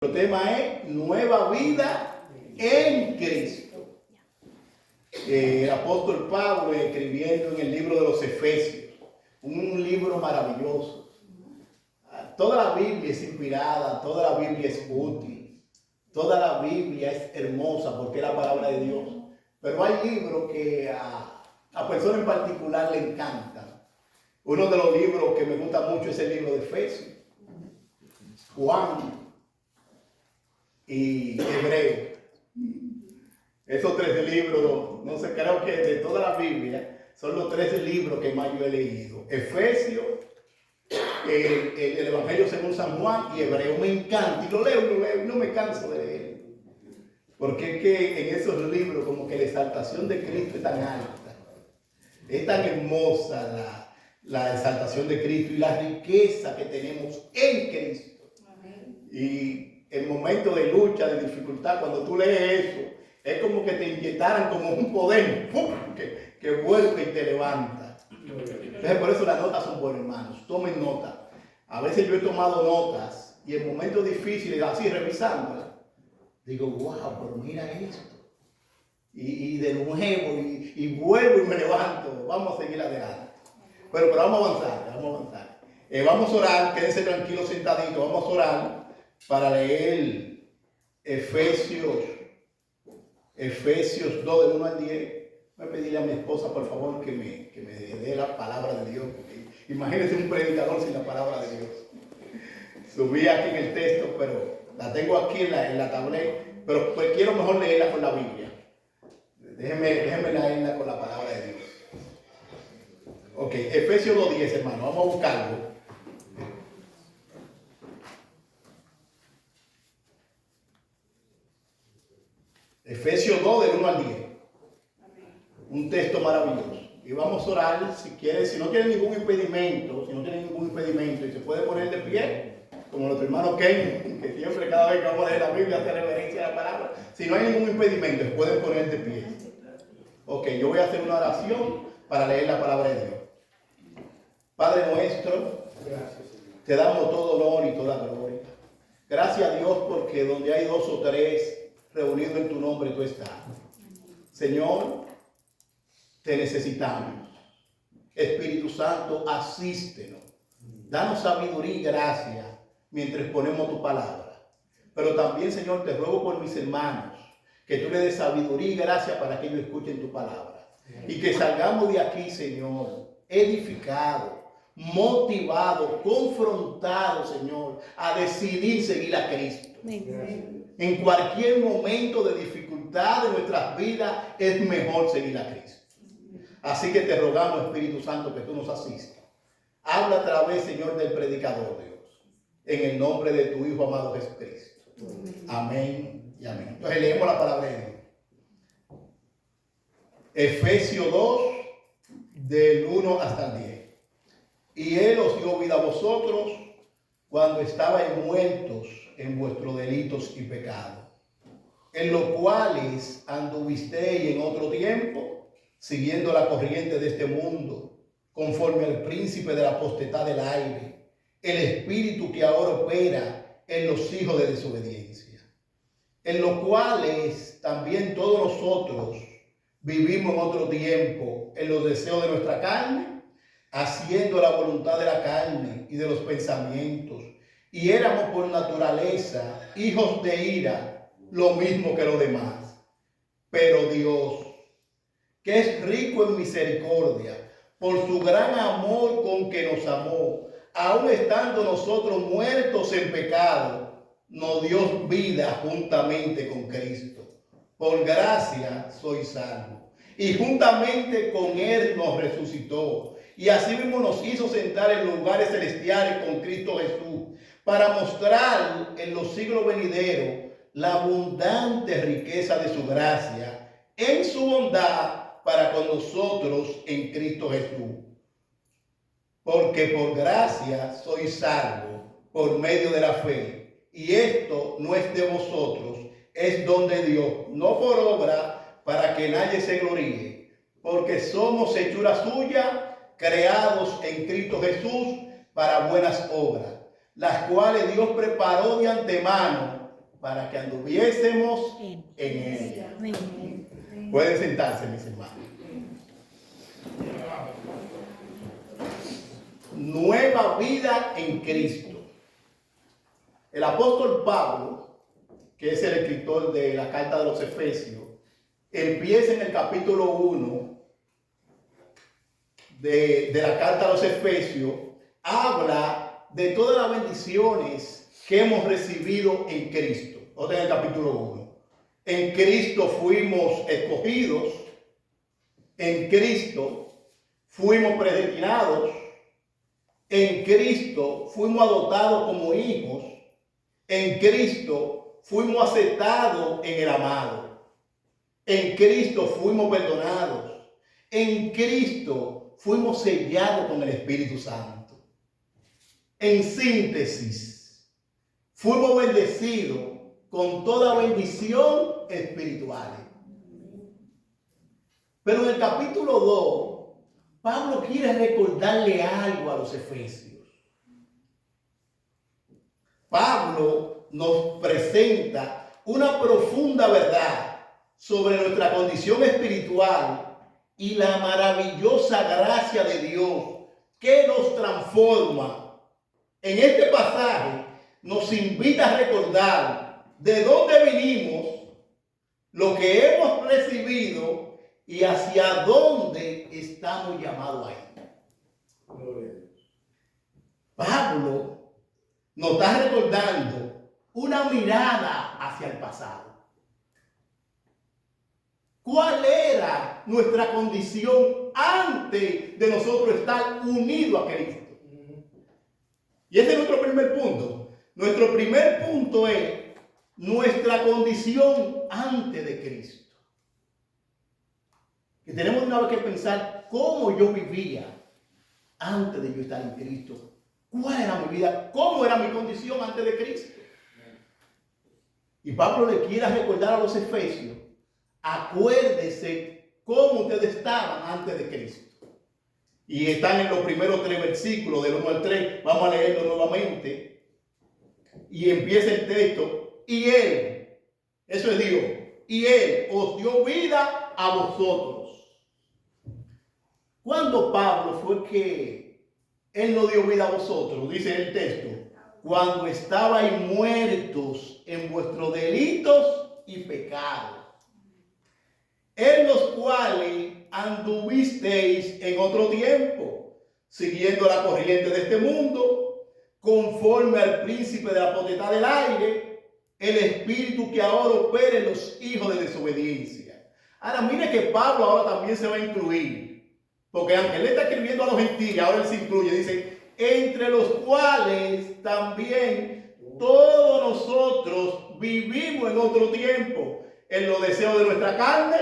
El tema es nueva vida en Cristo. El apóstol Pablo escribiendo en el libro de los Efesios, un libro maravilloso. Toda la Biblia es inspirada, toda la Biblia es útil, toda la Biblia es hermosa porque es la palabra de Dios. Pero hay libros que a personas en particular le encantan. Uno de los libros que me gusta mucho es el libro de Efesios, Juan y Hebreo. Esos tres libros, no sé, creo que de toda la Biblia, son los 13 libros que más yo he leído. Efesios, el Evangelio según San Juan y Hebreo. Me encanta y lo leo, y no me canso de leer. Porque es que en esos libros como que la exaltación de Cristo es tan alta, es tan hermosa la exaltación de Cristo y la riqueza que tenemos en Cristo. Amén. Y en momentos de lucha, de dificultad, cuando tú lees eso, es como que te inyectaran como un poder que vuelve y te levanta. Entonces por eso las notas son buenas, hermanos. Tomen nota. A veces yo he tomado notas y en momentos difíciles, así revisándolas, digo, wow, pero mira esto. Y de nuevo, y vuelvo y me levanto. Vamos a seguir adelante. Pero vamos a avanzar. Vamos a orar, quédense tranquilos sentaditos. Vamos a orar para leer Efesios 2 del 1 al 10. Voy a pedirle a mi esposa, por favor, que me dé la palabra de Dios. Porque imagínense un predicador sin la palabra de Dios. Subí aquí en el texto, pero la tengo aquí en la tablet. Pero pues quiero mejor leerla con la Biblia. Déjenme leerla con la palabra de Dios. Ok, Efesios 2:10, hermano. Vamos a buscarlo. Efesios 2 del 1 al 10. Un texto maravilloso. Y vamos a orar, si no tienen ningún impedimento, y se puede poner de pie, como nuestro hermano Ken, que siempre cada vez que vamos a leer la Biblia hace referencia a la palabra. Si no hay ningún impedimento, se pueden poner de pie. Ok, yo voy a hacer una oración para leer la palabra de Dios. Padre nuestro, te damos todo honor y toda gloria. Gracias a Dios porque donde hay dos o tres reunidos en tu nombre, tú estás. Señor, te necesitamos. Espíritu Santo, asístenos. Danos sabiduría y gracia mientras ponemos tu palabra. Pero también, Señor, te ruego por mis hermanos, que tú le des sabiduría y gracia para que ellos escuchen tu palabra. Y que salgamos de aquí, Señor, edificados, motivados, confrontados, Señor, a decidir seguir a Cristo. En cualquier momento de dificultad de nuestras vidas es mejor seguir a Cristo. Así que te rogamos, Espíritu Santo, que tú nos asistas. Habla a través, Señor, del predicador, Dios, en el nombre de tu Hijo amado Jesucristo. Amén y amén. Entonces leemos la palabra de Dios. Efesios 2, del 1 hasta el 10. Y Él os dio vida a vosotros cuando estabais muertos en vuestros delitos y pecados, en los cuales anduvisteis en otro tiempo, siguiendo la corriente de este mundo, conforme al príncipe de la potestad del aire, el espíritu que ahora opera en los hijos de desobediencia, en los cuales también todos nosotros vivimos en otro tiempo en los deseos de nuestra carne, haciendo la voluntad de la carne y de los pensamientos, y éramos por naturaleza hijos de ira, lo mismo que los demás. Pero Dios, que es rico en misericordia, por su gran amor con que nos amó, aun estando nosotros muertos en pecado, nos dio vida juntamente con Cristo. Por gracia sois salvos. Y juntamente con Él nos resucitó. Y así mismo nos hizo sentar en lugares celestiales con Cristo Jesús, para mostrar en los siglos venideros la abundante riqueza de su gracia en su bondad para con nosotros en Cristo Jesús. Porque por gracia sois salvos por medio de la fe. Y esto no es de vosotros, es don de Dios, no por obra, para que nadie se gloríe. Porque somos hechura suya, creados en Cristo Jesús para buenas obras, las cuales Dios preparó de antemano para que anduviésemos en ella. Pueden sentarse, mis hermanos. Nueva vida en Cristo. El apóstol Pablo, que es el escritor de la carta de los Efesios, empieza en el capítulo 1 de la carta a los Efesios, habla de todas las bendiciones que hemos recibido en Cristo. Otra en el capítulo 1. En Cristo fuimos escogidos, en Cristo fuimos predestinados, en Cristo fuimos adoptados como hijos, en Cristo fuimos aceptados en el amado, en Cristo fuimos perdonados, en Cristo fuimos sellados con el Espíritu Santo. En síntesis, fuimos bendecidos con toda bendición espiritual. Pero en el capítulo 2, Pablo quiere recordarle algo a los efesios. Pablo nos presenta una profunda verdad sobre nuestra condición espiritual y la maravillosa gracia de Dios que nos transforma. En este pasaje nos invita a recordar de dónde vinimos, lo que hemos recibido y hacia dónde estamos llamados a ir. Pablo nos está recordando una mirada hacia el pasado. ¿Cuál era nuestra condición antes de nosotros estar unidos a Cristo? Y ese es nuestro primer punto. Nuestro primer punto es nuestra condición antes de Cristo. Que tenemos una vez que pensar cómo yo vivía antes de yo estar en Cristo. ¿Cuál era mi vida? ¿Cómo era mi condición antes de Cristo? Y Pablo le quiere recordar a los efesios, acuérdese cómo ustedes estaban antes de Cristo. Y están en los primeros 3 versículos, del 1 al 3. Vamos a leerlo nuevamente. Y empieza el texto. Y Él, eso es Dios, y Él os dio vida a vosotros. ¿Cuándo, Pablo, fue que Él nos dio vida a vosotros? Dice el texto. Cuando estabais muertos en vuestros delitos y pecados, en los cuales anduvisteis en otro tiempo, siguiendo la corriente de este mundo, conforme al príncipe de la potestad del aire, el espíritu que ahora opera en los hijos de desobediencia. Ahora mire que Pablo ahora también se va a incluir, porque aunque él está escribiendo a los gentiles, ahora él se incluye, dice, entre los cuales también todos nosotros vivimos en otro tiempo, en los deseos de nuestra carne,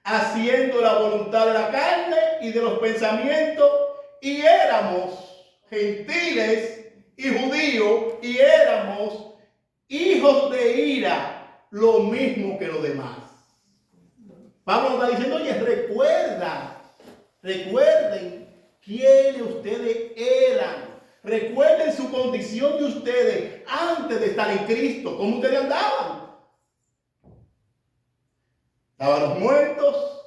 haciendo la voluntad de la carne y de los pensamientos, y éramos gentiles y judíos, y éramos hijos de ira, lo mismo que los demás. Pablo está diciendo, oye, recuerden quiénes ustedes eran. Recuerden su condición de ustedes antes de estar en Cristo. ¿Cómo ustedes andaban? Estábamos muertos,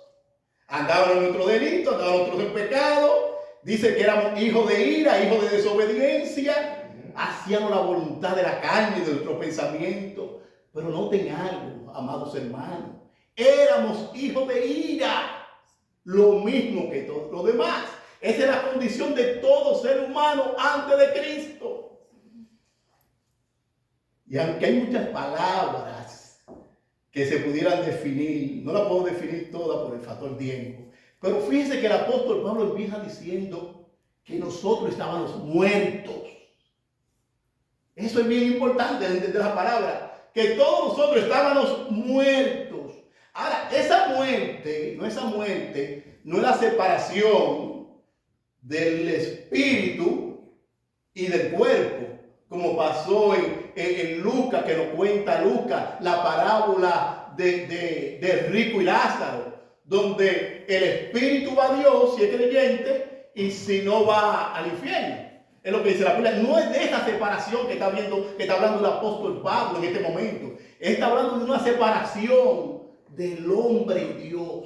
andaban en nuestro delito, andaban nosotros en pecado. Dice que éramos hijos de ira, hijos de desobediencia. Hacíamos la voluntad de la carne y de nuestros pensamientos. Pero noten algo, amados hermanos. Éramos hijos de ira, lo mismo que todos los demás. Esa es la condición de todo ser humano antes de Cristo. Y aunque hay muchas palabras que se pudieran definir, no las puedo definir todas por el factor tiempo. Pero fíjense que el apóstol Pablo empieza diciendo que nosotros estábamos muertos. Eso es bien importante entender la palabra, que todos nosotros estábamos muertos. Ahora, esa muerte no es la separación del espíritu y del cuerpo, como pasó en Lucas, que nos cuenta Lucas, la parábola de rico y Lázaro, donde el espíritu va a Dios si es creyente y si no va al infierno. Es lo que dice la Biblia. No es de esa separación que está hablando el apóstol Pablo en este momento. Él está hablando de una separación del hombre y Dios.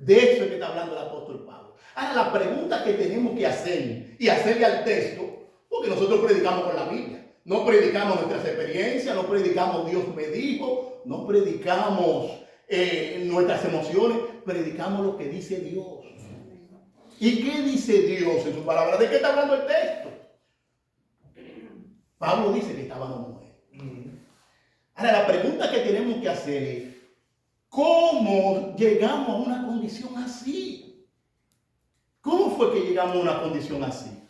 De eso es que está hablando el apóstol Pablo. Ahora, la pregunta que tenemos que hacer y hacerle al texto, porque nosotros predicamos con la Biblia. No predicamos nuestras experiencias, no predicamos Dios me dijo, no predicamos nuestras emociones, predicamos lo que dice Dios. ¿Y qué dice Dios en su palabra? ¿De qué está hablando el texto? Pablo dice que estaba una mujer. Ahora, la pregunta que tenemos que hacer es, ¿cómo llegamos a una condición así? ¿Cómo fue que llegamos a una condición así?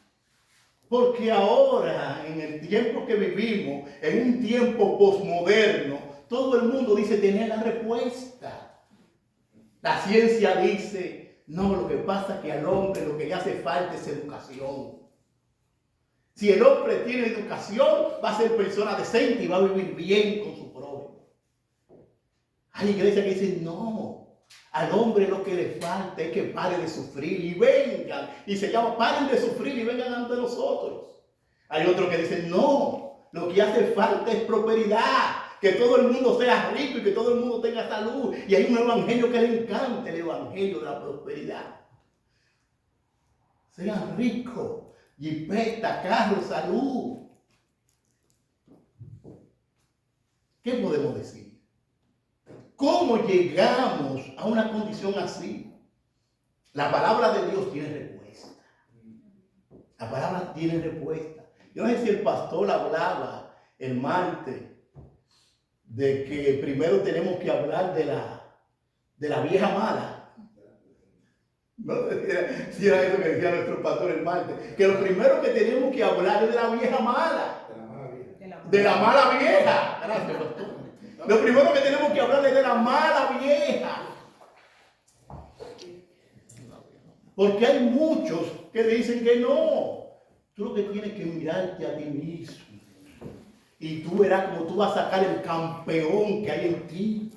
Porque ahora, en el tiempo que vivimos, en un tiempo posmoderno, todo el mundo dice tener la respuesta. La ciencia dice, no, lo que pasa es que al hombre lo que le hace falta es educación. Si el hombre tiene educación, va a ser persona decente y va a vivir bien con su prójimo. Hay iglesias que dicen, no, al hombre lo que le falta es que pare de sufrir y vengan. Y se llama, paren de sufrir y vengan ante nosotros. Hay otros que dicen, no, lo que hace falta es prosperidad. Que todo el mundo sea rico y que todo el mundo tenga salud. Y hay un evangelio que le encanta, el evangelio de la prosperidad. Sean ricos, jipeta, carro, salud. ¿Qué podemos decir? ¿Cómo llegamos a una condición así? La palabra de Dios tiene respuesta. La palabra tiene respuesta. Yo no sé si el pastor hablaba el martes de que primero tenemos que hablar de la vieja mala. No sé si era eso que decía nuestro pastor el martes. Que lo primero que tenemos que hablar es de la vieja mala. De la mala vieja. Gracias, pastor. Lo primero que tenemos que hablar es de la mala vieja. Porque hay muchos que dicen que no. Tú lo que tienes que mirarte a ti mismo. Y tú verás como tú vas a sacar el campeón que hay en ti.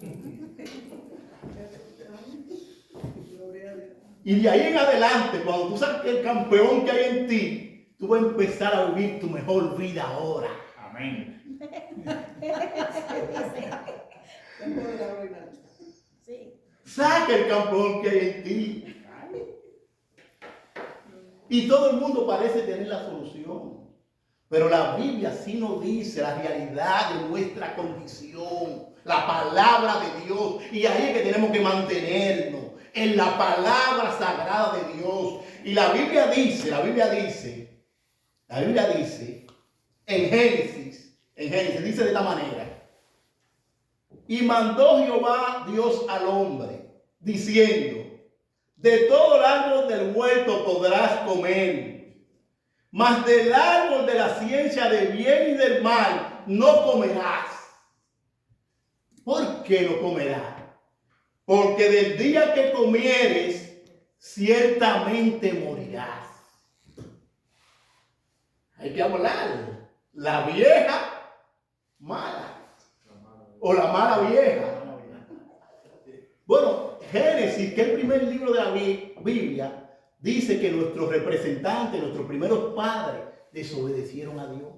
Y de ahí en adelante, cuando tú saques el campeón que hay en ti, tú vas a empezar a vivir tu mejor vida ahora. Amén. Saca el campeón que hay en ti. Y todo el mundo parece tener la solución. Pero la Biblia sí nos dice la realidad de nuestra condición. La palabra de Dios. Y ahí es que tenemos que mantenernos. En la palabra sagrada de Dios. Y la Biblia dice en Génesis dice de esta manera. Y mandó Jehová Dios al hombre, diciendo, de todo el árbol del huerto podrás comer, mas del árbol de la ciencia del bien y del mal no comerás. ¿Por qué no comerás? Porque del día que comieres, ciertamente morirás. Hay que hablar. La vieja mala. O la mala vieja. Bueno, Génesis, que es el primer libro de la Biblia, dice que nuestros representantes, nuestros primeros padres, desobedecieron a Dios.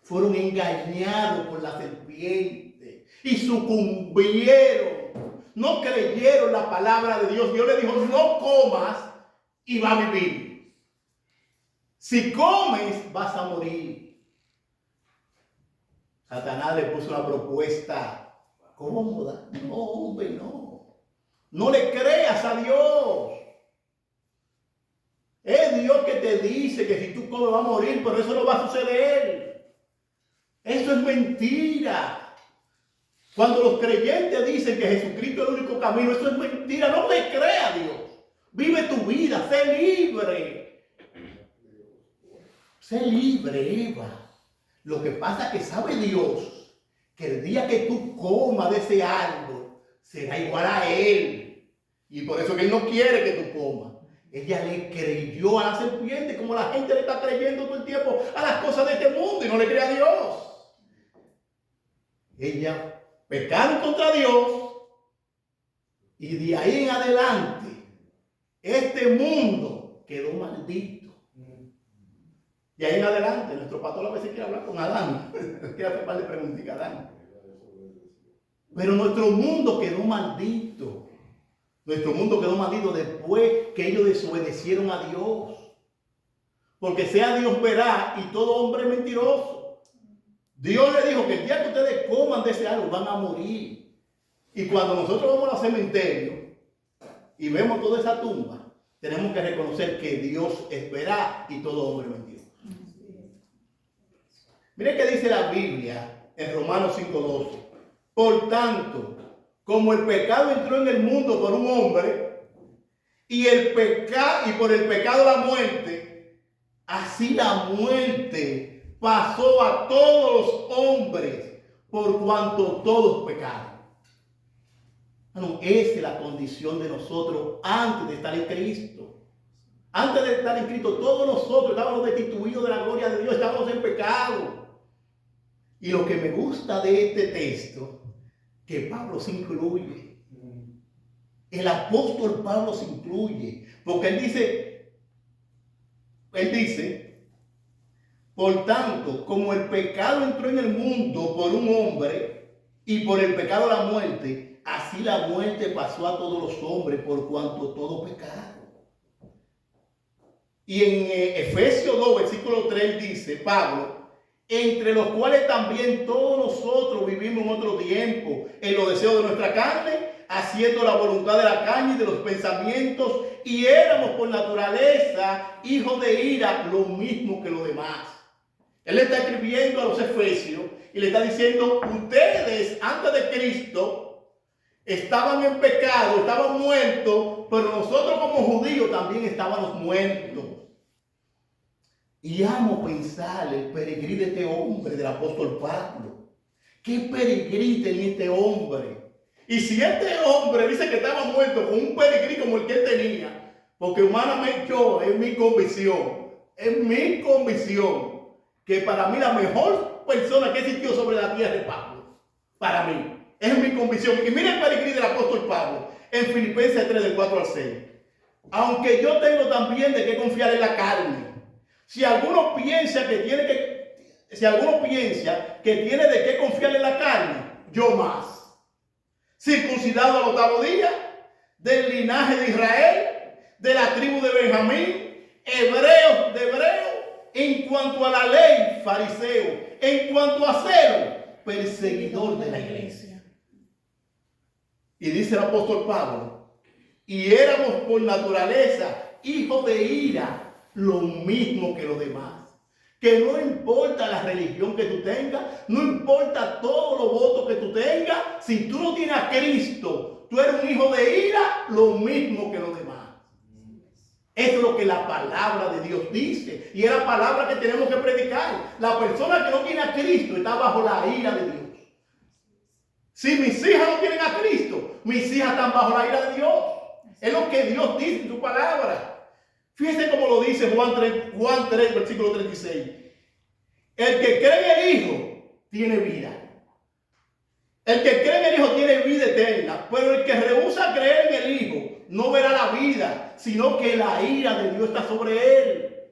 Fueron engañados por la serpiente y sucumbieron. No creyeron la palabra de Dios. Dios le dijo, no comas y vas a vivir. Si comes, vas a morir. Satanás le puso una propuesta cómoda. No, hombre, no. No le creas a Dios. Es Dios que te dice que si tú comes vas a morir, pero eso no va a suceder. Eso es mentira. Cuando los creyentes dicen que Jesucristo es el único camino, eso es mentira. No le crea a Dios. Vive tu vida, sé libre. Sé libre, Eva. Lo que pasa es que sabe Dios que el día que tú comas de ese árbol, será igual a Él. Y por eso que Él no quiere que tú comas. Ella le creyó a la serpiente como la gente le está creyendo todo el tiempo a las cosas de este mundo y no le cree a Dios. Ella pecaron contra Dios y de ahí en adelante este mundo quedó maldito. Y ahí en adelante, nuestro pastor a veces quiere hablar con Adán. Quiere hacer par de preguntas a Adán. Pero nuestro mundo quedó maldito. Nuestro mundo quedó maldito después que ellos desobedecieron a Dios. Porque sea Dios verá y todo hombre es mentiroso. Dios le dijo que el día que ustedes coman de ese árbol van a morir. Y cuando nosotros vamos al cementerio y vemos toda esa tumba, tenemos que reconocer que Dios es verá y todo hombre es mentiroso. Mire qué dice la Biblia en Romanos 5:12. Por tanto, como el pecado entró en el mundo por un hombre y por el pecado la muerte, así la muerte pasó a todos los hombres por cuanto todos pecaron. Bueno, esa es la condición de nosotros antes de estar en Cristo. Antes de estar en Cristo, todos nosotros estábamos destituidos de la gloria de Dios, estábamos en pecado. Y lo que me gusta de este texto, que Pablo se incluye. El apóstol Pablo se incluye. Porque él dice, por tanto, como el pecado entró en el mundo por un hombre y por el pecado la muerte, así la muerte pasó a todos los hombres por cuanto todos pecaron. Y en Efesios 2, versículo 3 dice Pablo, entre los cuales también todos nosotros vivimos en otro tiempo, en los deseos de nuestra carne, haciendo la voluntad de la carne y de los pensamientos, y éramos por naturaleza hijos de ira, lo mismo que los demás. Él le está escribiendo a los efesios y le está diciendo, ustedes antes de Cristo estaban en pecado, estaban muertos, pero nosotros como judíos también estábamos muertos. Y amo pensar el peregrí de este hombre, del apóstol Pablo. ¿Qué peregrí tenía este hombre? Y si este hombre dice que estaba muerto con un peregrí como el que él tenía, porque humanamente es mi convicción, que para mí la mejor persona que existió sobre la tierra es Pablo. Para mí, es mi convicción. Y mira el peregrí del apóstol Pablo en Filipenses 3, del 4 al 6. Aunque yo tengo también de qué confiar en la carne. Si alguno piensa que tiene de qué confiar en la carne, yo más. Circuncidado al 8º día, del linaje de Israel, de la tribu de Benjamín, hebreos de hebreos, en cuanto a la ley, fariseo, en cuanto a celo, perseguidor de la iglesia. Y dice el apóstol Pablo, y éramos por naturaleza hijos de ira, lo mismo que los demás. Que no importa la religión que tú tengas, no importa todos los votos que tú tengas, si tú no tienes a Cristo, tú eres un hijo de ira, lo mismo que los demás. Eso es lo que la palabra de Dios dice. Y es la palabra que tenemos que predicar. La persona que no tiene a Cristo está bajo la ira de Dios. Si mis hijas no tienen a Cristo, mis hijas están bajo la ira de Dios. Es lo que Dios dice en su palabra. Fíjense cómo lo dice Juan 3, versículo 36. El que cree en el Hijo tiene vida. El que cree en el Hijo tiene vida eterna. Pero el que rehúsa creer en el Hijo no verá la vida, sino que la ira de Dios está sobre él.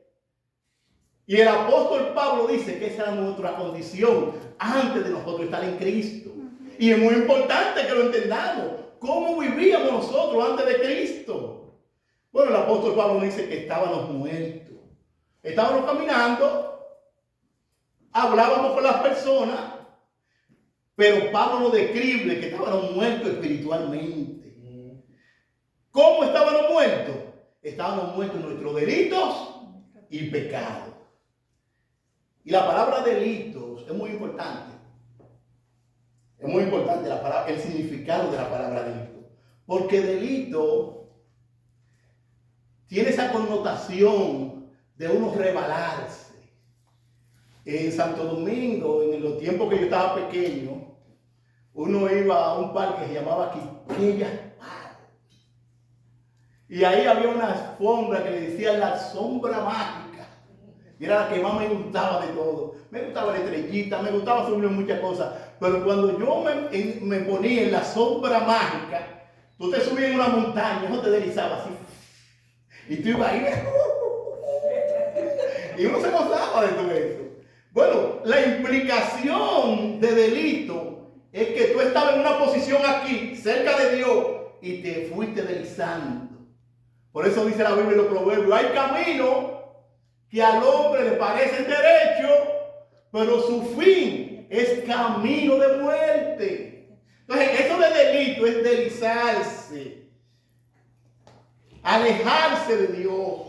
Y el apóstol Pablo dice que esa era nuestra condición antes de nosotros estar en Cristo. Y es muy importante que lo entendamos. ¿Cómo vivíamos nosotros antes de Cristo? Bueno, el apóstol Pablo dice que estábamos muertos. Estábamos caminando, hablábamos con las personas, pero Pablo nos describe que estábamos muertos espiritualmente. ¿Cómo estábamos muertos? Estábamos muertos en nuestros delitos y pecados. Y la palabra delitos es muy importante. Es muy importante el significado de la palabra delito. Porque delito tiene esa connotación de uno rebalarse. En Santo Domingo, en los tiempos que yo estaba pequeño, uno iba a un parque que se llamaba Quiqueya Park. Y ahí había una alfombra que le decían la sombra mágica. Y era la que más me gustaba de todo. Me gustaba la estrellita, me gustaba subir muchas cosas. Pero cuando yo me ponía en la sombra mágica, tú te subías en una montaña, no te deslizabas así. Y tú ibas ahí. Y uno se gozaba de todo eso. Bueno, la implicación de delito es que tú estabas en una posición aquí, cerca de Dios, y te fuiste deslizando. Por eso dice la Biblia en los Proverbios, hay caminos que al hombre le parecen derechos, pero su fin es camino de muerte. Entonces, eso de delito es deslizarse, alejarse de Dios.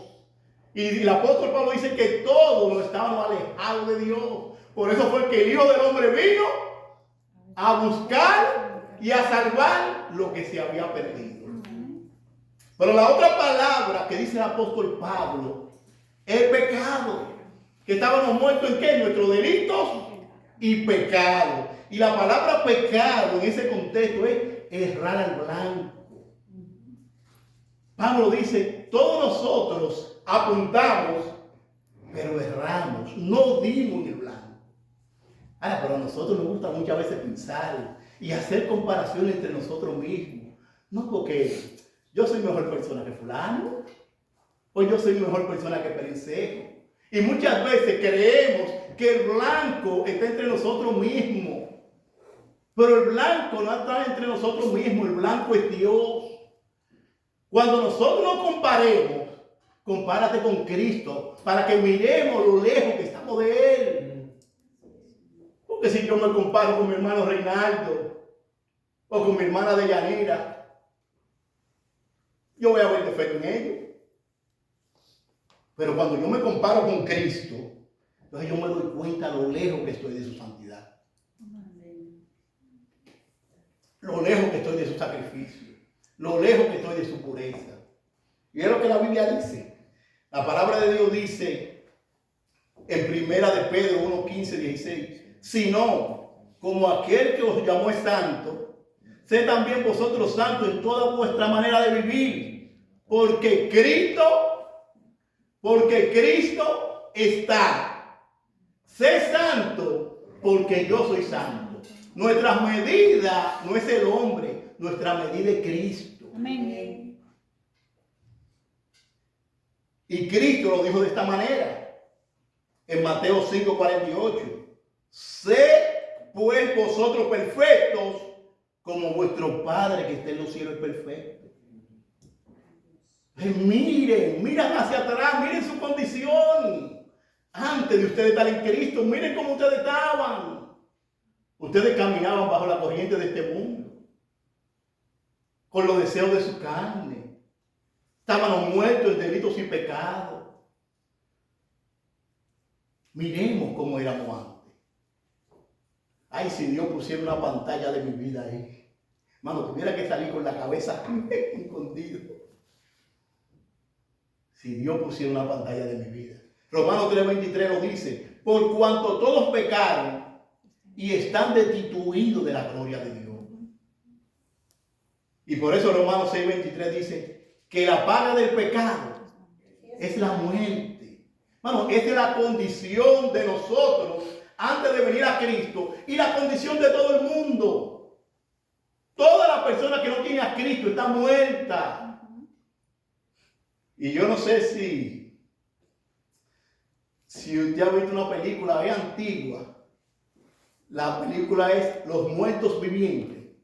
Y el apóstol Pablo dice que todos lo estábamos alejados de Dios. Por eso fue que el Hijo del Hombre vino a buscar y a salvar lo que se había perdido. Pero la otra palabra que dice el apóstol Pablo es pecado. Que estábamos muertos en qué? Nuestros delitos y pecado. Y la palabra pecado en ese contexto es errar al blanco. Pablo dice, todos nosotros apuntamos, pero erramos, no dimos en el blanco. Ahora, pero a nosotros nos gusta muchas veces pensar y hacer comparaciones entre nosotros mismos. No porque yo soy mejor persona que fulano, o yo soy mejor persona que Perencejo. Y muchas veces creemos que el blanco está entre nosotros mismos. Pero el blanco no está entre nosotros mismos, el blanco es Dios. Cuando nosotros nos comparemos, compárate con Cristo para que miremos lo lejos que estamos de Él. Porque si yo me comparo con mi hermano Reinaldo o con mi hermana Deyanira, yo voy a ver defecto en ellos. Pero cuando yo me comparo con Cristo, entonces yo me doy cuenta lo lejos que estoy de su santidad. Lo lejos que estoy de su sacrificio. Lo lejos que estoy de su pureza. Y es lo que la Biblia dice. La palabra de Dios dice en primera de Pedro 1, 15, 16. Sino, como aquel que os llamó es santo, sed también vosotros santos en toda vuestra manera de vivir. Porque Cristo está. Sé santo porque yo soy santo. Nuestra medida no es el hombre, nuestra medida es Cristo. Amén. Y Cristo lo dijo de esta manera en Mateo 5:48. Sed pues vosotros perfectos como vuestro Padre que está en los cielos es perfecto. Miren hacia atrás, miren su condición. Antes de ustedes estar en Cristo, miren cómo ustedes estaban. Ustedes caminaban bajo la corriente de este mundo, con los deseos de su carne. Estaban muertos en delitos y pecados. Miremos cómo éramos antes. Ay, si Dios pusiera una pantalla de mi vida ahí. Mano, tuviera que salir con la cabeza escondida. Si Dios pusiera una pantalla de mi vida. Romanos 3:23 lo dice. Por cuanto todos pecaron y están destituidos de la gloria de Dios. Y por eso Romanos 6:23 dice que la paga del pecado es la muerte. Bueno, esa es la condición de nosotros antes de venir a Cristo y la condición de todo el mundo. Toda la persona que no tiene a Cristo está muerta. Y yo no sé si usted ha visto una película antigua. La película es Los Muertos Vivientes.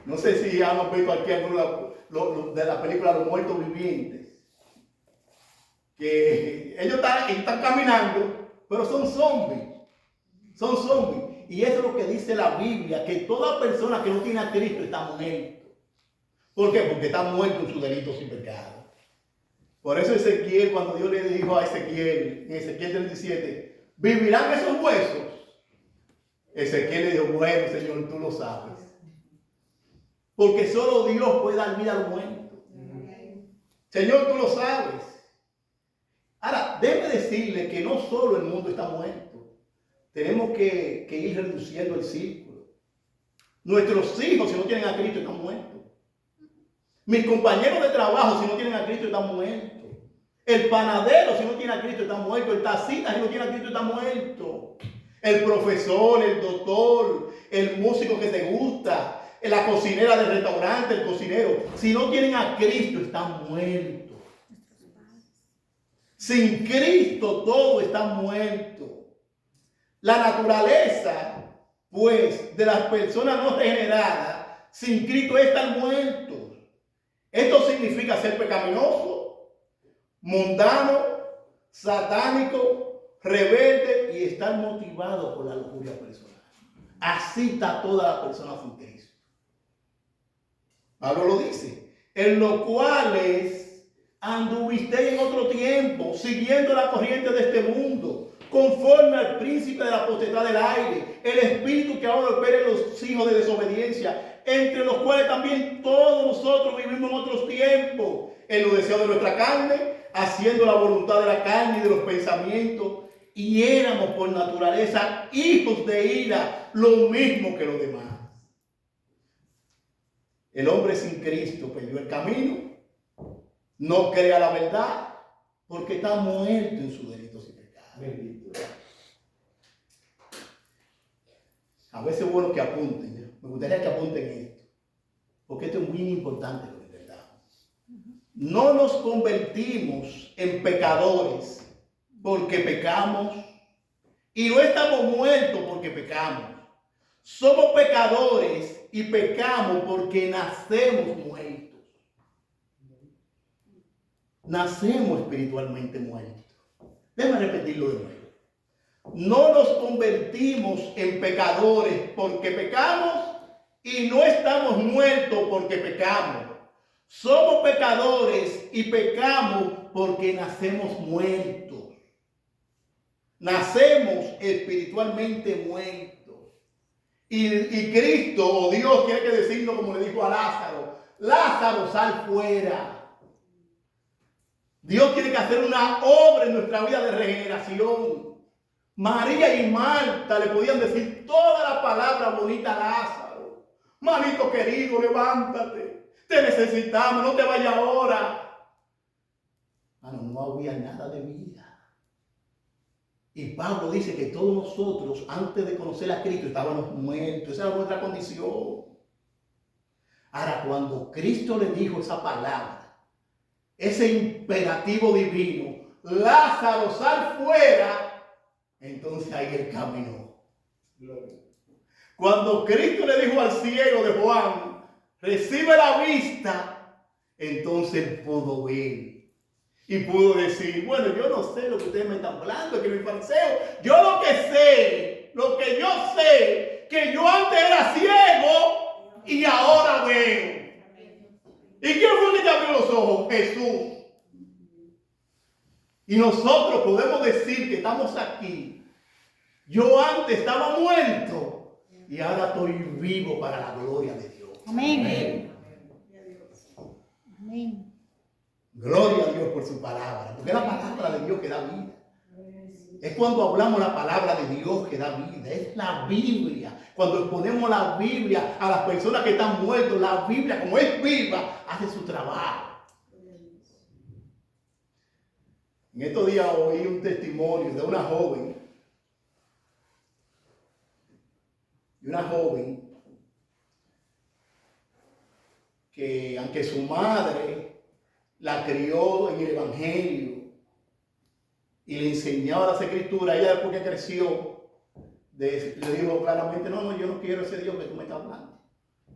No sé si han visto aquí alguno de la película Los Muertos Vivientes. Que ellos están caminando, pero son zombies. Son zombies. Y eso es lo que dice la Biblia, que toda persona que no tiene a Cristo está muerto. ¿Por qué? Porque está muerto en sus delitos y pecados. Por eso Ezequiel, cuando Dios le dijo a Ezequiel, en Ezequiel 37, ¿vivirán esos huesos? Ezequiel le dijo, bueno, Señor, tú lo sabes. Porque solo Dios puede dar vida a los muertos. Señor, tú lo sabes. Ahora, debe decirle que no solo el mundo está muerto. Tenemos que ir reduciendo el círculo. Nuestros hijos, si no tienen a Cristo, están muertos. Mis compañeros de trabajo, si no tienen a Cristo, están muertos. El panadero, si no tiene a Cristo, está muerto. El taxista, si no tiene a Cristo, está muerto. El profesor, el doctor, el músico que te gusta, la cocinera del restaurante, el cocinero, si no tienen a Cristo, están muertos. Sin Cristo todo está muerto. La naturaleza, pues, de las personas no regeneradas, sin Cristo están muertos. Esto significa ser pecaminoso, mundano, satánico, rebelde y estar motivado por la lujuria personal. Así está toda la persona sin Cristo. Pablo lo dice, en los cuales anduvisteis en otro tiempo, siguiendo la corriente de este mundo, conforme al príncipe de la potestad del aire, el espíritu que ahora opera en los hijos de desobediencia, entre los cuales también todos nosotros vivimos en otros tiempos, en los deseos de nuestra carne, haciendo la voluntad de la carne y de los pensamientos, y éramos por naturaleza hijos de ira, lo mismo que los demás. El hombre sin Cristo perdió el camino, no crea la verdad, porque está muerto en sus delitos y pecados. Bendito. A veces es bueno que apunten, ¿eh? Me gustaría que apunten esto, porque esto es muy importante lo que entendamos. No nos convertimos en pecadores porque pecamos, y no estamos muertos porque pecamos. Somos pecadores y pecamos porque nacemos muertos. Nacemos espiritualmente muertos. Déjame repetirlo de nuevo. No nos convertimos en pecadores porque pecamos y no estamos muertos porque pecamos. Somos pecadores y pecamos porque nacemos muertos. Nacemos espiritualmente muertos. Y Cristo o Dios tiene que decirnos, como le dijo a Lázaro, Lázaro, sal fuera. Dios tiene que hacer una obra en nuestra vida de regeneración. María y Marta le podían decir toda la palabra bonita a Lázaro. Manito querido, levántate. Te necesitamos, no te vayas ahora. No había nada de vida. Y Pablo dice que todos nosotros, antes de conocer a Cristo, estábamos muertos. Esa era nuestra condición. Ahora, cuando Cristo le dijo esa palabra, ese imperativo divino, Lázaro, sal fuera, entonces ahí él caminó. Cuando Cristo le dijo al ciego de Juan, recibe la vista, entonces él pudo ver. Y pudo decir, bueno, yo no sé lo que ustedes me están hablando, que no es fariseo. Yo lo que yo sé, que yo antes era ciego y ahora veo. ¿Y quién fue que te abrió los ojos? Jesús. Y nosotros podemos decir que estamos aquí. Yo antes estaba muerto y ahora estoy vivo para la gloria de Dios. Amén. Amén. Gloria a Dios por su palabra, porque es la palabra de Dios que da vida. Es cuando hablamos la palabra de Dios que da vida, es la Biblia. Cuando exponemos la Biblia a las personas que están muertas, la Biblia, como es viva, hace su trabajo. En estos días oí un testimonio de una joven, que aunque su madre la crió en el Evangelio y le enseñaba las Escrituras, ella después que creció, le dijo claramente, no, yo no quiero ese Dios que tú me estás hablando.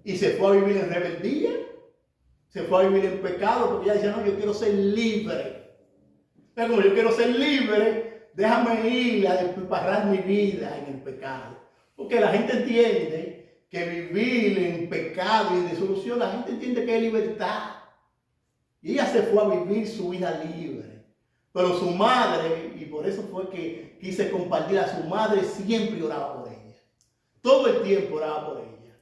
Y se fue a vivir en rebeldía, se fue a vivir en pecado, porque ella decía, no, yo quiero ser libre. Pero como yo quiero ser libre, déjame ir a despilfarrar mi vida en el pecado. Porque la gente entiende que vivir en pecado y en disolución, la gente entiende que es libertad. Y ella se fue a vivir su vida libre. Pero su madre, y por eso fue que quise compartir, a su madre siempre oraba por ella. Todo el tiempo oraba por ella.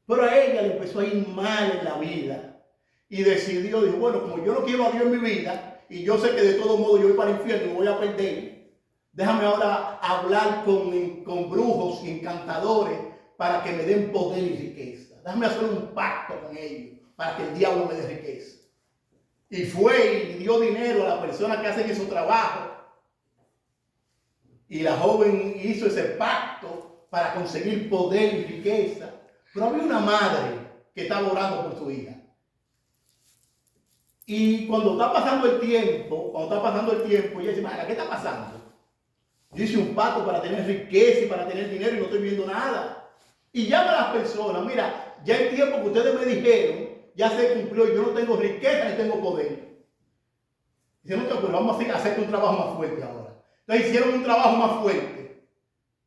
Pero a ella le empezó a ir mal en la vida. Y decidió, dijo, bueno, como yo no quiero a Dios en mi vida, y yo sé que de todo modo yo voy para el infierno y voy a perder, déjame ahora hablar con brujos y encantadores para que me den poder y riqueza. Déjame hacer un pacto con ellos para que el diablo me dé riqueza. Y fue y dio dinero a las personas que hacen esos trabajos. Y la joven hizo ese pacto para conseguir poder y riqueza. Pero había una madre que estaba orando por su hija. Y cuando está pasando el tiempo, ella dice, Mara, ¿qué está pasando? Yo hice un pacto para tener riqueza y para tener dinero y no estoy viendo nada. Y llama a las personas, mira, ya el tiempo que ustedes me dijeron, ya se cumplió y yo no tengo riqueza ni tengo poder. Dice, no, pues vamos a hacer un trabajo más fuerte ahora. Entonces hicieron un trabajo más fuerte.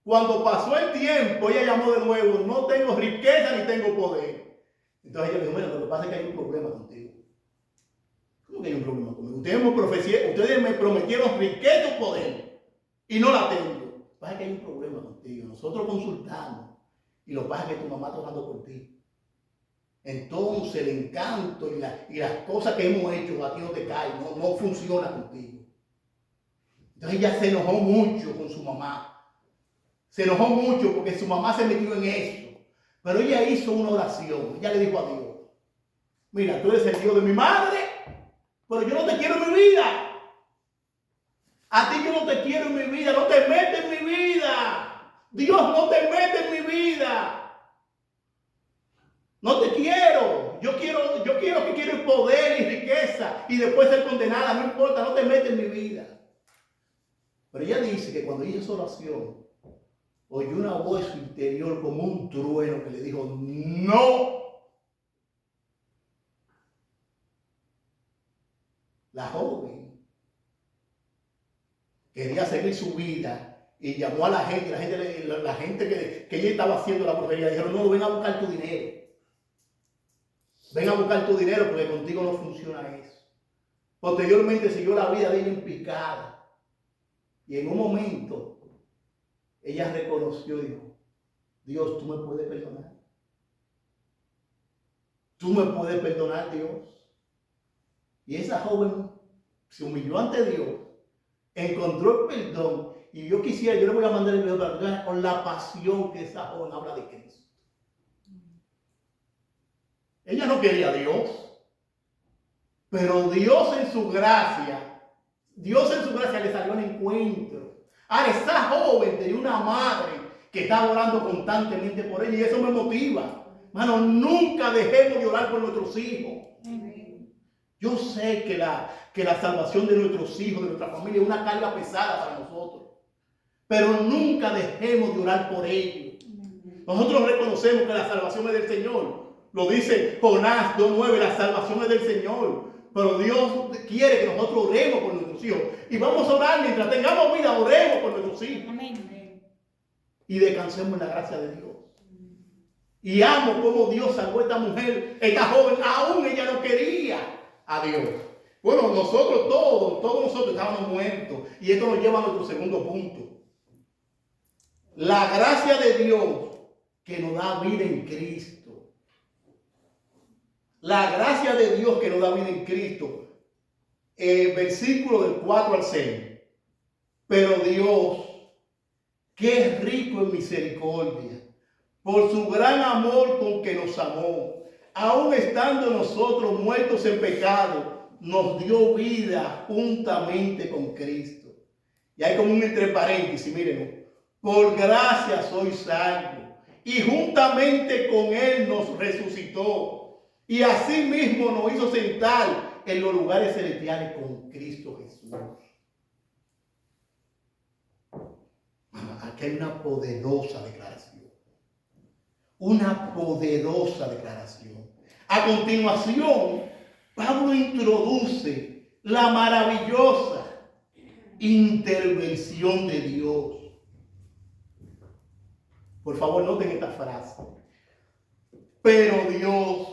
Cuando pasó el tiempo, ella llamó de nuevo, no tengo riqueza ni tengo poder. Entonces ella dijo, bueno, lo que pasa es que hay un problema contigo. ¿Cómo que hay un problema conmigo? Ustedes me prometieron riqueza o poder y no la tengo. Lo que pasa es que hay un problema contigo. Nosotros consultamos y lo que pasa es que tu mamá está orando por ti. Entonces el encanto y las cosas que hemos hecho a ti no te caen, no funciona contigo. Entonces ella se enojó mucho con su mamá. Se enojó mucho porque su mamá se metió en eso. Pero ella hizo una oración. Ella le dijo a Dios, mira, tú eres el Dios de mi madre, pero yo no te quiero en mi vida. A ti yo no te quiero en mi vida, no te metes en mi vida. Dios no te mete en mi vida. No te quiero. Yo quiero poder y riqueza y después ser condenada. No importa, no te metes en mi vida. Pero ella dice que cuando hizo esa oración, oyó una voz en su interior como un trueno que le dijo, no. La joven quería seguir su vida y llamó a la gente que ella estaba haciendo la brujería. Dijeron, no, ven a buscar tu dinero. Ven a buscar tu dinero porque contigo no funciona eso. Posteriormente siguió la vida de ella en picada. Y en un momento, ella reconoció y dijo, Dios, tú me puedes perdonar. Tú me puedes perdonar, Dios. Y esa joven se humilló ante Dios, encontró el perdón. Y yo le voy a mandar el video para que vean con la pasión que esa joven habla de Cristo. Ella no quería a Dios, pero Dios en su gracia le salió al encuentro. Ahora, esa joven tenía una madre que estaba orando constantemente por ella y eso me motiva. Hermano, nunca dejemos de orar por nuestros hijos. Yo sé que la salvación de nuestros hijos, de nuestra familia, es una carga pesada para nosotros. Pero nunca dejemos de orar por ellos. Nosotros reconocemos que la salvación es del Señor. Lo dice Jonás 2:9, la salvación es del Señor. Pero Dios quiere que nosotros oremos por nuestros hijos. Y vamos a orar mientras tengamos vida, oremos por nuestros hijos. Amén. Y descansemos en la gracia de Dios. Y amo cómo Dios salvó a esta mujer, esta joven, aún ella no quería a Dios. Bueno, todos nosotros estábamos muertos. Y esto nos lleva a nuestro segundo punto. La gracia de Dios que nos da vida en Cristo. La gracia de Dios que nos da vida en Cristo. Versículo del 4 al 6. Pero Dios, que es rico en misericordia, por su gran amor con que nos amó, aun estando nosotros muertos en pecado, nos dio vida juntamente con Cristo. Y hay como un entre paréntesis, miren, por gracia soy salvo, y juntamente con Él nos resucitó, y asimismo nos hizo sentar en los lugares celestiales con Cristo Jesús. Aquí hay una poderosa declaración. Una poderosa declaración. A continuación, Pablo introduce la maravillosa intervención de Dios. Por favor, noten esta frase. Pero Dios,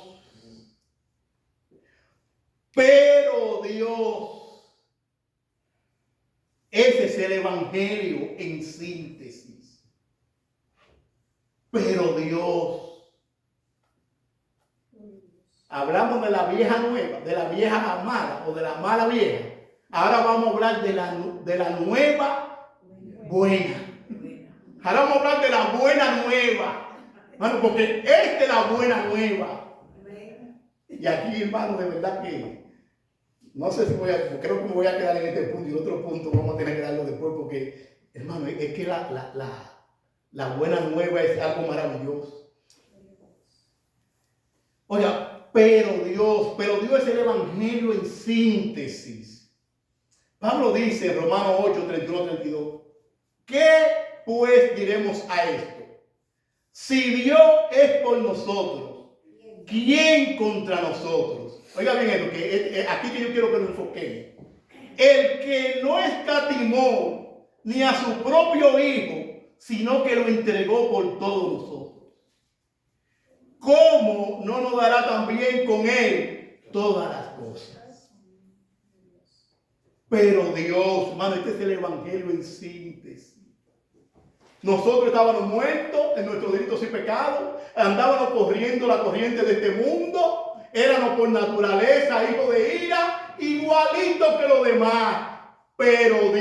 ese es el evangelio en síntesis. Pero Dios. Hablamos de la vieja nueva, de la vieja amada o de la mala vieja. Ahora vamos a hablar de la nueva buena. Ahora vamos a hablar de la buena nueva. Bueno, porque esta es la buena nueva. Y aquí, hermano, de verdad que no sé si creo que me voy a quedar en este punto y en otro punto vamos a tener que darlo después porque, hermano, es que la buena nueva es algo maravilloso. Oiga, pero Dios es el evangelio en síntesis. Pablo dice en Romanos 8, 31, 32, ¿qué pues diremos a esto? Si Dios es por nosotros, ¿quién contra nosotros? Oiga bien esto, que aquí que yo quiero que lo enfoquemos. El que no escatimó ni a su propio Hijo, sino que lo entregó por todos nosotros, ¿cómo no nos dará también con Él todas las cosas? Pero Dios, hermano, este es el evangelio en síntesis. Nosotros estábamos muertos en nuestros delitos y pecados, andábamos corriendo la corriente de este mundo, éramos por naturaleza hijos de ira, igualitos que los demás. Pero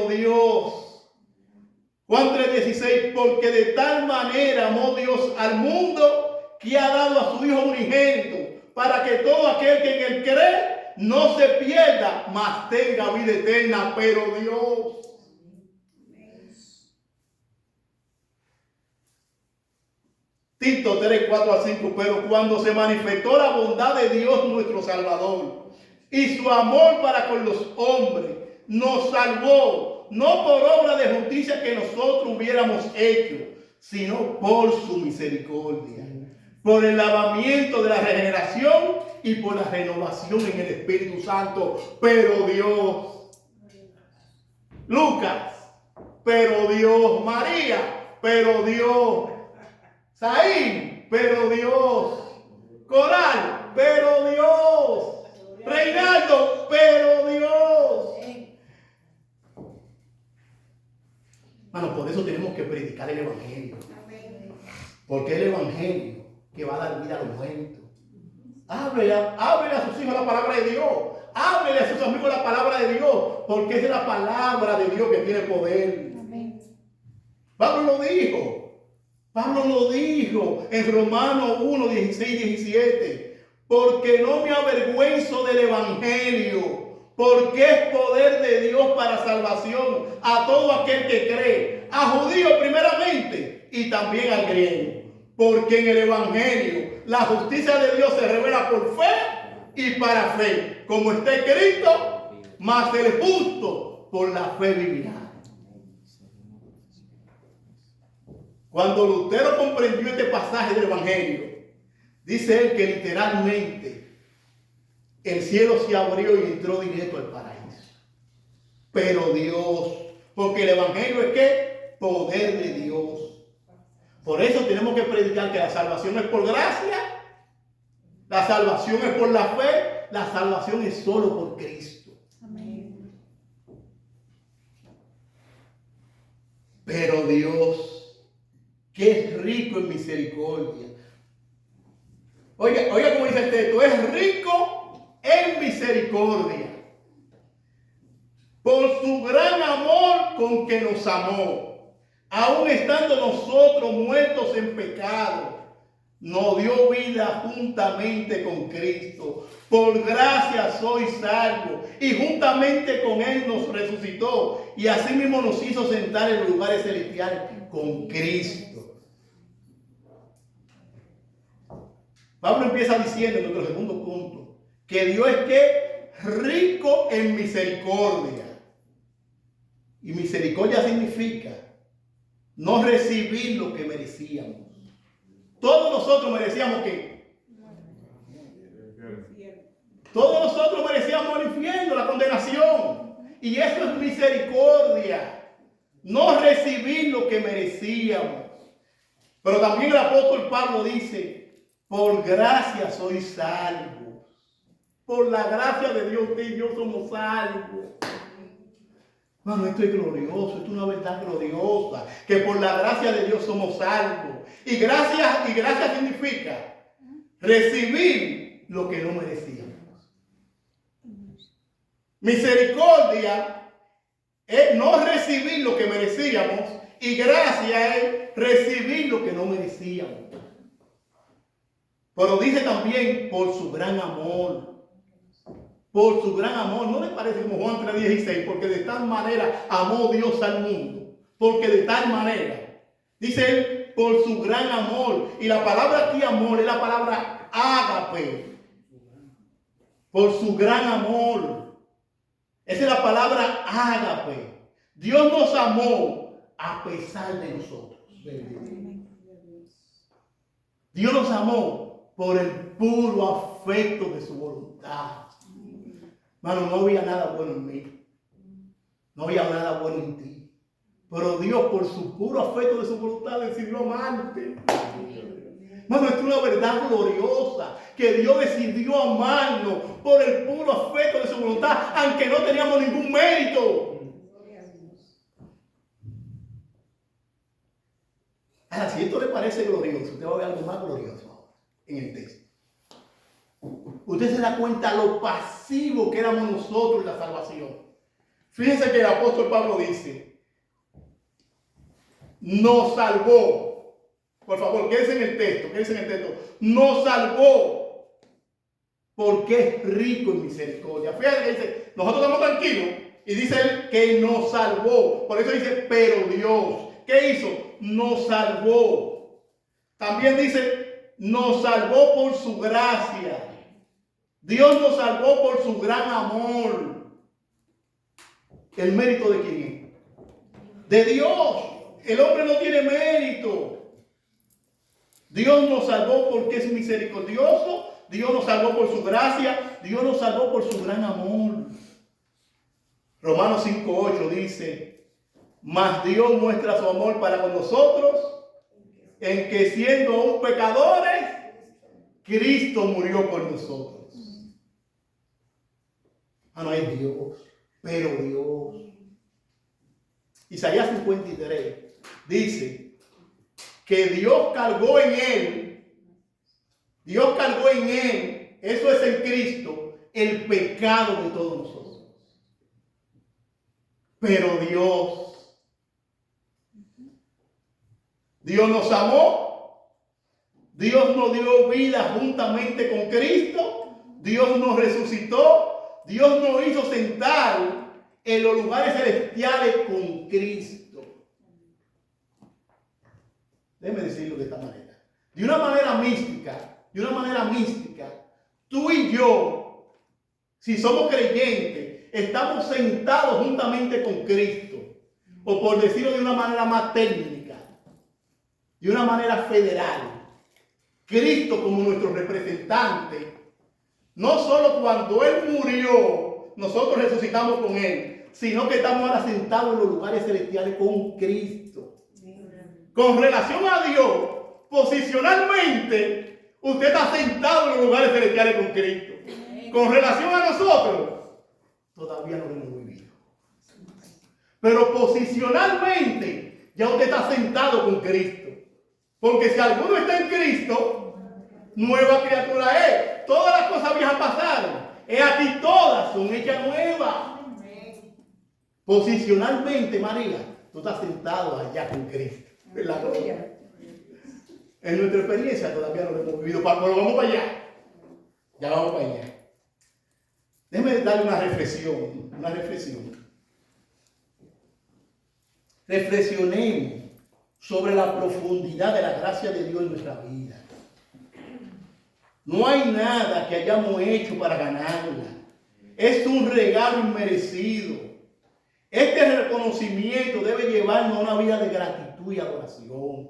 Dios, Juan 3:16, porque de tal manera amó Dios al mundo que ha dado a su Hijo unigénito, para que todo aquel que en él cree no se pierda, mas tenga vida eterna. Pero Dios. Tito 3, 4-5, pero cuando se manifestó la bondad de Dios nuestro Salvador y su amor para con los hombres, nos salvó, no por obra de justicia que nosotros hubiéramos hecho, sino por su misericordia, por el lavamiento de la regeneración y por la renovación en el Espíritu Santo. Pero Dios. Lucas, pero Dios. María, pero Dios. Saín, pero Dios. Coral, pero Dios. Reinaldo, pero Dios. Bueno, por eso tenemos que predicar el evangelio. Porque es el evangelio que va a dar vida a los muertos. Háblele a sus hijos la palabra de Dios. Háblele a sus amigos la palabra de Dios. Porque es la palabra de Dios que tiene poder. Amén. Pablo lo dijo en Romanos 1, 16, 17. Porque no me avergüenzo del evangelio, porque es poder de Dios para salvación a todo aquel que cree, a judío primeramente y también al griego. Porque en el evangelio la justicia de Dios se revela por fe y para fe, como está escrito, mas el justo por la fe vivirá. Cuando Lutero comprendió este pasaje del evangelio, dice él que literalmente el cielo se abrió y entró directo al paraíso. Pero Dios, porque el evangelio es ¿qué? Poder de Dios. Por eso tenemos que predicar que la salvación es por gracia, la salvación es por la fe, la salvación es solo por Cristo. Amén. Pero Dios, que es rico en misericordia. Oiga como dice el texto, es rico en misericordia. Por su gran amor con que nos amó, aun estando nosotros muertos en pecado, nos dio vida juntamente con Cristo. Por gracia sois salvos, y juntamente con Él nos resucitó, y asimismo nos hizo sentar en los lugares celestiales con Cristo. Pablo empieza diciendo en nuestro segundo punto que Dios es que rico en misericordia. Y misericordia significa no recibir lo que merecíamos. Todos nosotros merecíamos ¿qué? Todos nosotros merecíamos el infierno, la condenación. Y eso es misericordia. No recibir lo que merecíamos. Pero también el apóstol Pablo dice, por gracia sois salvos. Por la gracia de Dios, usted y yo somos salvos. Bueno, esto es glorioso, esto es una verdad gloriosa, que por la gracia de Dios somos salvos. Y gracia significa recibir lo que no merecíamos. Misericordia es no recibir lo que merecíamos, y gracia es recibir lo que no merecíamos. Pero dice también por su gran amor. Por su gran amor, ¿no le parece como Juan 3:16? Porque de tal manera amó Dios al mundo. Porque de tal manera, dice él, por su gran amor. Y la palabra aquí amor es la palabra ágape. Por su gran amor. Esa es la palabra ágape. Dios nos amó a pesar de nosotros. Dios nos amó por el puro afecto de su voluntad. Mano, no había nada bueno en mí. No había nada bueno en ti. Pero Dios, por su puro afecto de su voluntad, decidió amarte. Mano, es una verdad gloriosa que Dios decidió amarnos por el puro afecto de su voluntad, aunque no teníamos ningún mérito. Ahora, si esto le parece glorioso, usted va a ver algo más glorioso ahora en el texto. Usted se da cuenta lo pasivo que éramos nosotros en la salvación. Fíjense que el apóstol Pablo dice, nos salvó. Por favor, quédense en el texto, Nos salvó porque es rico en misericordia. Fíjense que dice, nosotros estamos tranquilos. Y dice él que nos salvó. Por eso dice, pero Dios. ¿Qué hizo? Nos salvó. También dice, nos salvó por su gracia. Dios nos salvó por su gran amor. ¿El mérito de quién? De Dios. El hombre no tiene mérito. Dios nos salvó porque es misericordioso. Dios nos salvó por su gracia. Dios nos salvó por su gran amor. Romanos 5:8 dice, mas Dios muestra su amor para con nosotros, en que siendo aún pecadores, Cristo murió por nosotros. No es Dios, pero Dios. Isaías 53 dice que Dios cargó en él, eso es en Cristo, el pecado de todos nosotros. Pero Dios nos amó, Dios nos dio vida juntamente con Cristo, Dios nos resucitó, Dios nos hizo sentar en los lugares celestiales con Cristo. Déjeme decirlo de esta manera. De una manera mística, tú y yo, si somos creyentes, estamos sentados juntamente con Cristo. O por decirlo de una manera más técnica, de una manera federal. Cristo como nuestro representante, no solo cuando Él murió, nosotros resucitamos con Él, sino que estamos ahora sentados en los lugares celestiales con Cristo. Con relación a Dios, posicionalmente, usted está sentado en los lugares celestiales con Cristo. Con relación a nosotros, todavía no lo hemos vivido. Pero posicionalmente, ya usted está sentado con Cristo. Porque si alguno está en Cristo, nueva criatura es. Todas las cosas viejas pasaron. He aquí todas son hechas nuevas. Posicionalmente, María, tú estás sentado allá con Cristo. ¿Verdad? En nuestra experiencia todavía no lo hemos vivido. Pero vamos para allá. Ya vamos para allá. Déjeme darle una reflexión. Reflexionemos sobre la profundidad de la gracia de Dios en nuestra vida. No hay nada que hayamos hecho para ganarla. Es un regalo inmerecido. Este reconocimiento debe llevarnos a una vida de gratitud y adoración.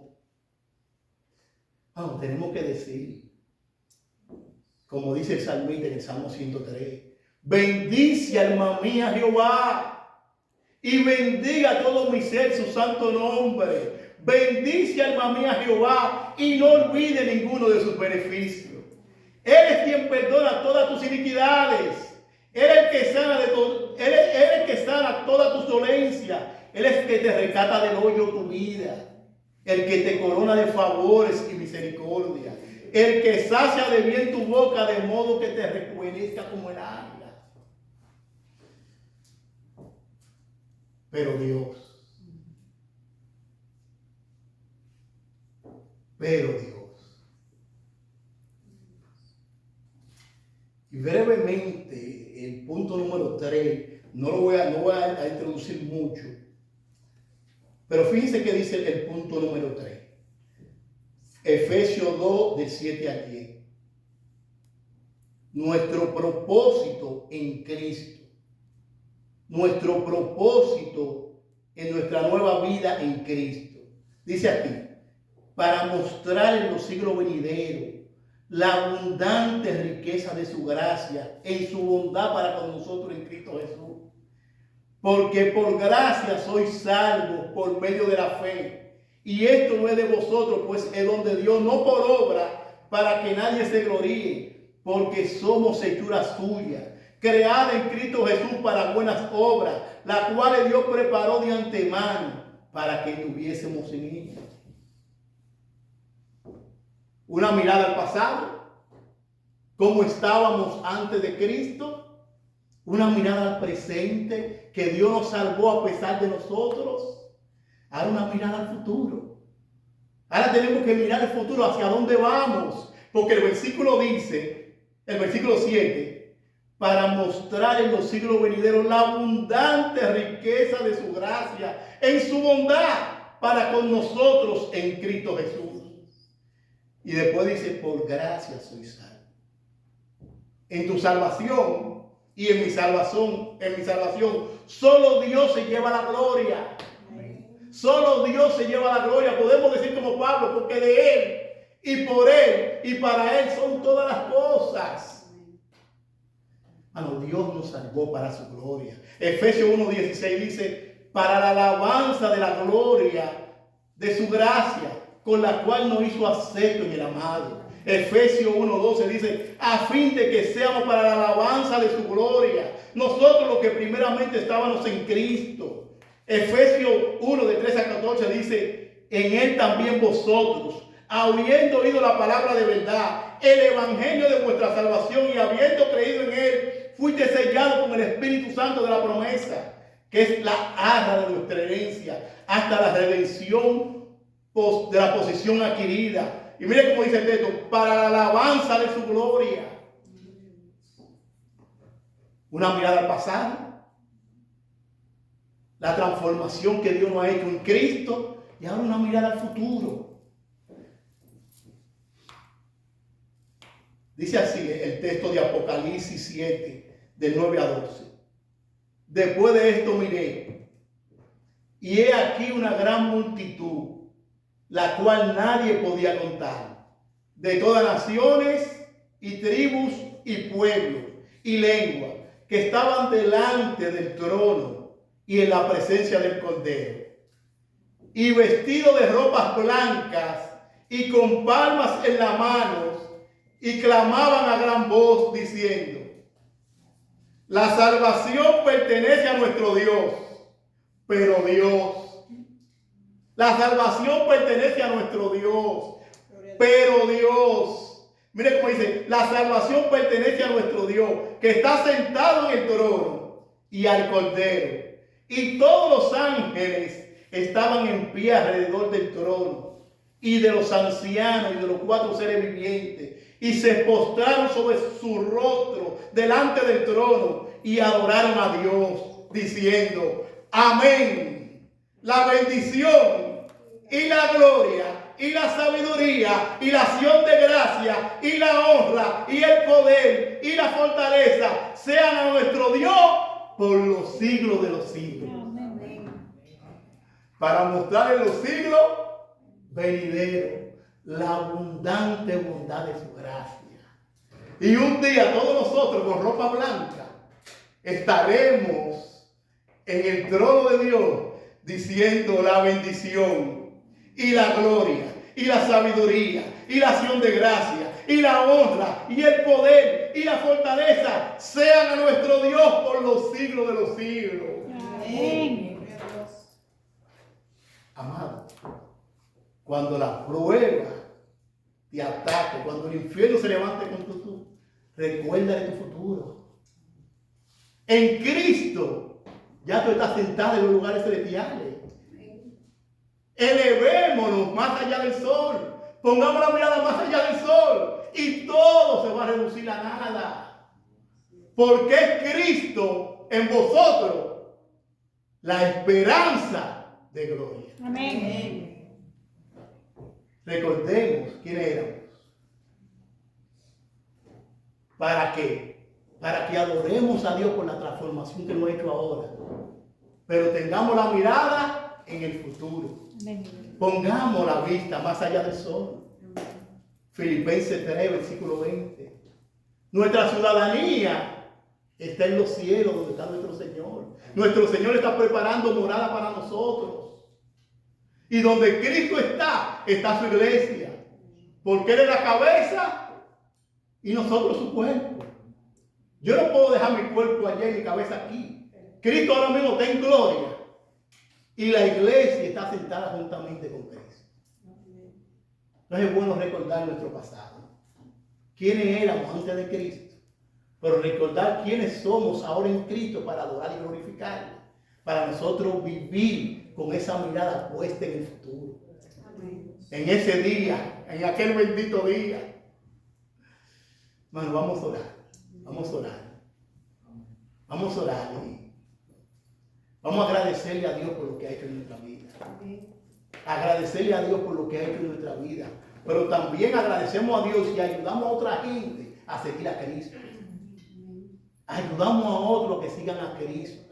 Tenemos que decir, como dice el salmista en el Salmo 103, bendice alma mía Jehová y bendiga todo mi ser su santo nombre. Bendice alma mía Jehová y no olvide ninguno de sus beneficios. Él es quien perdona todas tus iniquidades. Él es el que sana Él es el que sana todas tus dolencias. Él es el que te rescata del hoyo tu vida. El que te corona de favores y misericordia. El que sacia de bien tu boca de modo que te rejuvenezca como el águila. Pero Dios. Y brevemente, el punto número 3, no voy a introducir mucho, pero fíjense que dice el punto número 3. Efesios 2, del 7 al 10. Nuestro propósito en Cristo. Nuestro propósito en nuestra nueva vida en Cristo. Dice aquí, para mostrar en los siglos venideros la abundante riqueza de su gracia en su bondad para con nosotros en Cristo Jesús. Porque por gracia sois salvos por medio de la fe. Y esto no es de vosotros, pues es don de Dios, no por obra, para que nadie se gloríe, porque somos hechura suya, creada en Cristo Jesús para buenas obras, las cuales Dios preparó de antemano para que tuviésemos en ellas. Una mirada al pasado, cómo estábamos antes de Cristo. Una mirada al presente, que Dios nos salvó a pesar de nosotros. Ahora una mirada al futuro. Ahora tenemos que mirar el futuro, hacia dónde vamos. Porque el versículo dice, el versículo 7, para mostrar en los siglos venideros la abundante riqueza de su gracia, en su bondad para con nosotros en Cristo Jesús. Y después dice, por gracia soy salvo. En tu salvación y en mi salvación, solo Dios se lleva la gloria. Solo Dios se lleva la gloria. Podemos decir como Pablo, porque de Él y por Él y para Él son todas las cosas. Dios nos salvó para su gloria. Efesios 1:16 dice, para la alabanza de la gloria de su gracia, con la cual nos hizo acepto en el amado. Efesios 1:12 dice, a fin de que seamos para la alabanza de su gloria, nosotros los que primeramente estábamos en Cristo. Efesios 1, de 13 a 14 dice, en Él también vosotros, habiendo oído la palabra de verdad, el evangelio de vuestra salvación, y habiendo creído en Él, fuiste sellado con el Espíritu Santo de la promesa, que es la arra de nuestra herencia, hasta la redención de la posición adquirida. Y mire cómo dice el texto, para la alabanza de su gloria. Una mirada al pasado, la transformación que Dios nos ha hecho en Cristo, y ahora una mirada al futuro. Dice así el texto de Apocalipsis 7, del 9 a 12. Después de esto miré, y he aquí una gran multitud, la cual nadie podía contar, de todas naciones y tribus y pueblos y lenguas, que estaban delante del trono y en la presencia del Cordero, y vestidos de ropas blancas y con palmas en las manos, y clamaban a gran voz diciendo, la salvación pertenece a nuestro Dios, pero Dios, la salvación pertenece a nuestro Dios, pero Dios, mire cómo dice, la salvación pertenece a nuestro Dios, que está sentado en el trono, y al Cordero. Y todos los ángeles estaban en pie alrededor del trono, y de los ancianos y de los 4 seres vivientes, y se postraron sobre su rostro delante del trono, y adoraron a Dios, diciendo, amén. La bendición y la gloria y la sabiduría y la acción de gracia y la honra y el poder y la fortaleza sean a nuestro Dios por los siglos de los siglos. Amén. Para mostrar en los siglos venideros la abundante bondad de su gracia. Y un día todos nosotros con ropa blanca estaremos en el trono de Dios diciendo la bendición y la gloria y la sabiduría y la acción de gracia y la honra y el poder y la fortaleza sean a nuestro Dios por los siglos de los siglos. Amén. Amado, cuando la prueba te ataque, cuando el infierno se levante contra tú, recuerda de tu futuro. En Cristo ya tú estás sentado en los lugares celestiales. Elevémonos más allá del sol. Pongamos la mirada más allá del sol. Y todo se va a reducir a nada. Porque es Cristo en vosotros la esperanza de gloria. Amén. recordemos quiénes éramos. ¿Para qué? Para que adoremos a Dios por la transformación que hemos hecho ahora. Pero tengamos la mirada en el futuro. Pongamos la vista más allá del sol. Filipenses 3, versículo 20. Nuestra ciudadanía está en los cielos, donde está nuestro Señor. Nuestro Señor está preparando morada para nosotros. Y donde Cristo está su iglesia. Porque Él es la cabeza y nosotros su cuerpo. Yo no puedo dejar mi cuerpo allá y mi cabeza aquí. Cristo ahora mismo está en gloria. Y la iglesia está sentada juntamente con Cristo. Entonces es bueno recordar nuestro pasado. Quiénes éramos antes de Cristo. Pero recordar quiénes somos ahora en Cristo para adorar y glorificarle. Para nosotros vivir con esa mirada puesta en el futuro. En ese día, en aquel bendito día. Bueno, vamos a orar. Vamos a orar. Vamos a orar. Vamos a agradecerle a Dios por lo que ha hecho en nuestra vida. Agradecerle a Dios por lo que ha hecho en nuestra vida. Pero también agradecemos a Dios y ayudamos a otra gente a seguir a Cristo. Ayudamos a otros que sigan a Cristo.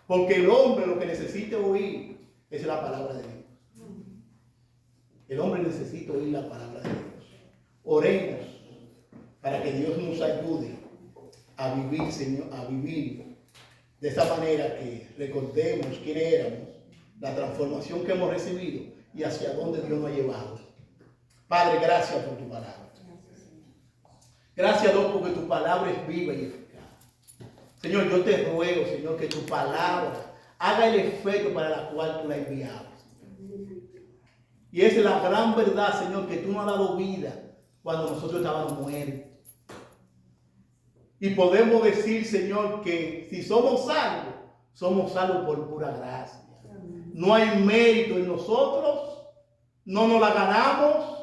Porque el hombre lo que necesita oír es la palabra de Dios. El hombre necesita oír la palabra de Dios. Oremos para que Dios nos ayude a vivir, Señor, a vivir de esa manera que recordemos quiénes éramos, la transformación que hemos recibido y hacia dónde Dios nos ha llevado. Padre, gracias por tu palabra. Gracias, Dios, porque tu palabra es viva y eficaz. Señor, yo te ruego, Señor, que tu palabra haga el efecto para la cual tú la enviabas. Y esa es la gran verdad, Señor, que tú nos has dado vida cuando nosotros estábamos muertos. Y podemos decir, Señor, que si somos salvos por pura gracia. No hay mérito en nosotros, no nos la ganamos,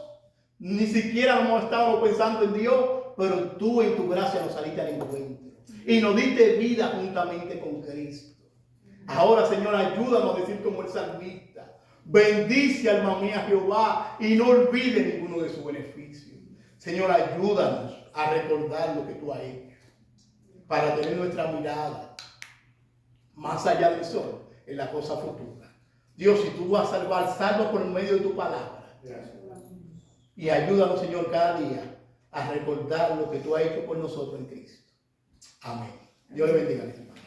ni siquiera hemos estado pensando en Dios, pero tú en tu gracia nos saliste al encuentro y nos diste vida juntamente con Cristo. Ahora, Señor, ayúdanos a decir como el salmista: bendice, alma mía, Jehová, y no olvide ninguno de sus beneficios. Señor, ayúdanos a recordar lo que tú has hecho, para tener nuestra mirada más allá del sol, en la cosa futura. Dios, si tú vas a salvar, salva por medio de tu palabra. Y ayúdanos, Señor, cada día a recordar lo que tú has hecho por nosotros en Cristo. Amén. Dios le bendiga, hermano.